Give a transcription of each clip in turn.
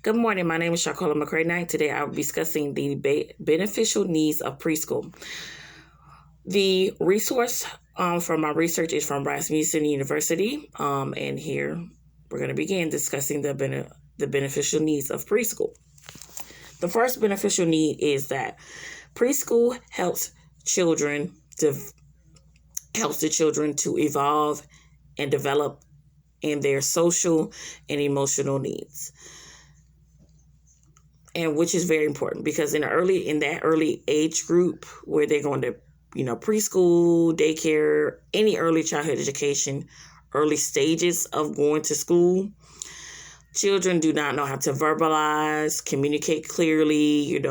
Good morning. My name is Shakola McCray Knight. Today I will be discussing the beneficial needs of preschool. The resource from my research is from Rasmussen University, and here we're going to begin discussing the beneficial needs of preschool. The first beneficial need is that preschool helps the children to evolve and develop in their social and emotional needs. And which is very important because in that early age group where they're going to, preschool, daycare, any early childhood education, early stages of going to school, children do not know how to verbalize, communicate clearly,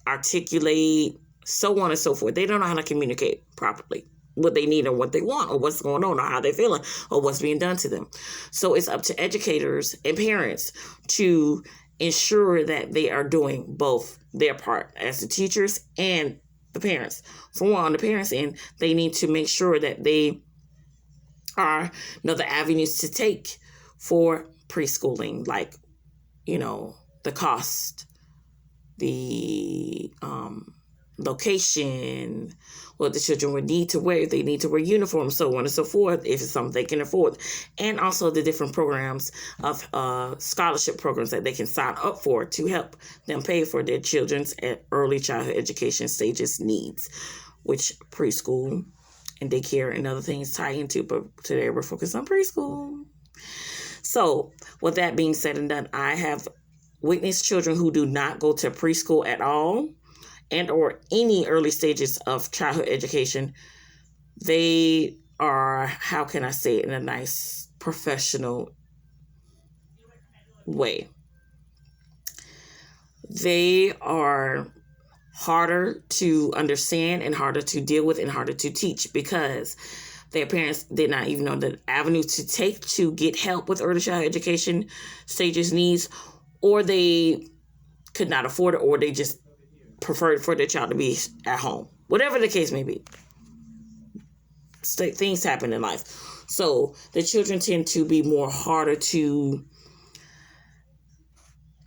articulate, so on and so forth. They don't know how to communicate properly what they need or what they want or what's going on or how they're feeling or what's being done to them. So it's up to educators and parents to ensure that they are doing both their part as the teachers and the parents. For one, on the parents' end, they need to make sure that they know the avenues to take for preschooling, like, the cost, the location, what the children would need to wear, if they need to wear uniforms, so on and so forth, if it's something they can afford. And also the different programs of scholarship programs that they can sign up for to help them pay for their children's early childhood education stages needs, which preschool and daycare and other things tie into, but today we're focused on preschool. So with that being said and done, I have witnessed children who do not go to preschool at all and or any early stages of childhood education. They are, how can I say it in a nice professional way? They are harder to understand and harder to deal with and harder to teach because their parents did not even know the avenue to take to get help with early childhood education stages needs, or they could not afford it, or they just preferred for their child to be at home. Whatever the case may be. Things happen in life. So the children tend to be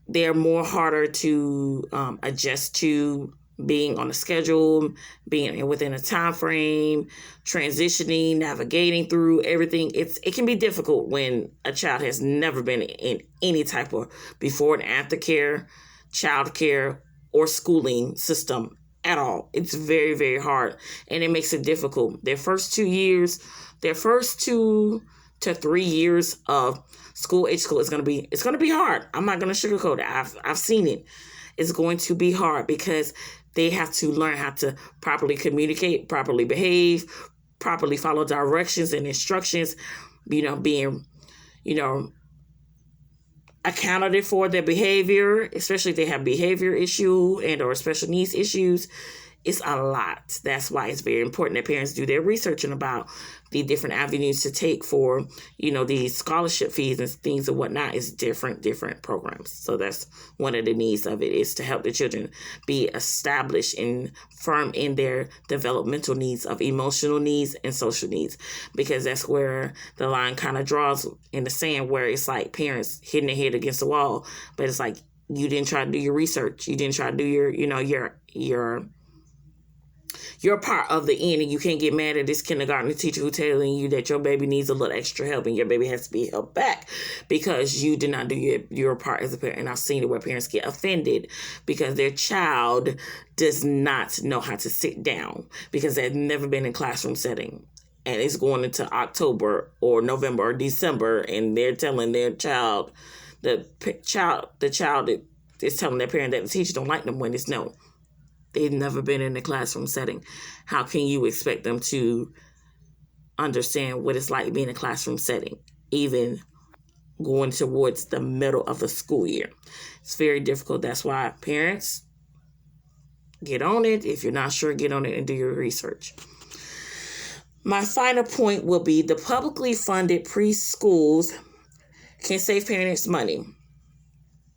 they're more harder to adjust to being on a schedule, being within a time frame, transitioning, navigating through everything. It can be difficult when a child has never been in any type of before and after care, child care, or schooling system at all. It's very, very hard, and it makes it difficult. Their first 2 to 3 years of age school is going to be hard. I'm not going to sugarcoat it. I've seen it. It's going to be hard because they have to learn how to properly communicate, properly behave, properly follow directions and instructions, being, accounted for their behavior, especially if they have behavior issue and or special needs issues. It's a lot. That's why it's very important that parents do their research about the different avenues to take for, the scholarship fees and things and whatnot. Is different programs. So that's one of the needs of it, is to help the children be established and firm in their developmental needs of emotional needs and social needs, because that's where the line kind of draws in the sand, where it's like parents hitting their head against the wall, but it's like you didn't try to do your research. You didn't try to do your part of the end, and you can't get mad at this kindergarten teacher who's telling you that your baby needs a little extra help and your baby has to be helped back because you did not do your part as a parent. And I've seen it where parents get offended because their child does not know how to sit down because they've never been in classroom setting. And it's going into October or November or December, and they're telling their child, the child is telling their parent that the teacher don't like them when it's no. They've never been in a classroom setting. How can you expect them to understand what it's like being in a classroom setting, even going towards the middle of the school year? It's very difficult. That's why parents, get on it. If you're not sure, get on it and do your research. My final point will be the publicly funded preschools can save parents money. I'm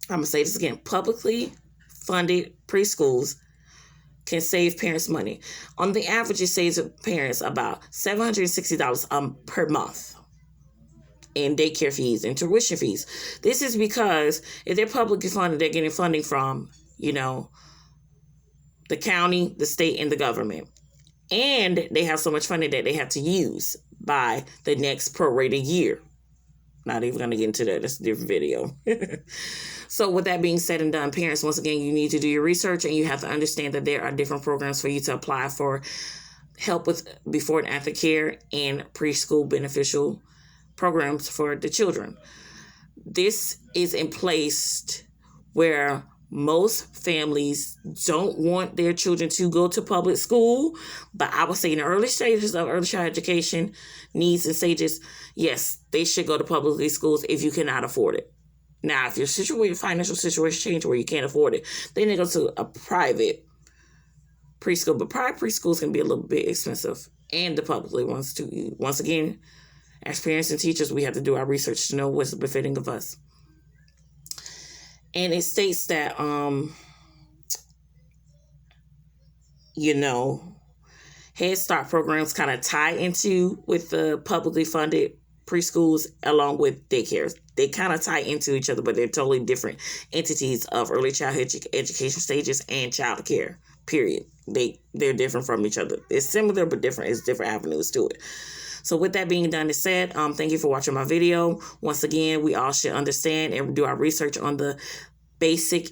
going to say this again. Publicly funded preschools can save parents money. On the average, it saves parents about $760 per month. and daycare fees and tuition fees. This is because if they're publicly funded, they're getting funding from, the county, the state, and the government. And they have so much funding that they have to use by the next prorated year. Not even going to get into that. That's a different video. So with that being said and done, parents, once again, you need to do your research, and you have to understand that there are different programs for you to apply for help with before and after care and preschool beneficial programs for the children. This is in place where most families don't want their children to go to public school, but I would say in the early stages of early child education needs and stages, yes, they should go to public schools if you cannot afford it. Now, if your financial situation changes where you can't afford it, then they go to a private preschool. But private preschools can be a little bit expensive, and the publicly ones too. Once again, as parents and teachers, we have to do our research to know what's befitting of us. And it states that, Head Start programs kind of tie into with the publicly funded preschools along with daycares. They kind of tie into each other, but they're totally different entities of early childhood education stages and child care, period. They're different from each other. It's similar, but different. It's different avenues to it. So with that being done and said, thank you for watching my video. Once again, we all should understand and do our research on the basic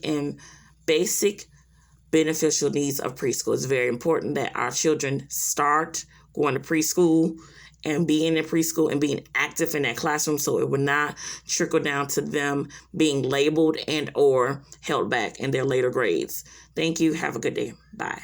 beneficial needs of preschool. It's very important that our children start going to preschool and being in preschool and being active in that classroom, so it would not trickle down to them being labeled and or held back in their later grades. Thank you. Have a good day. Bye.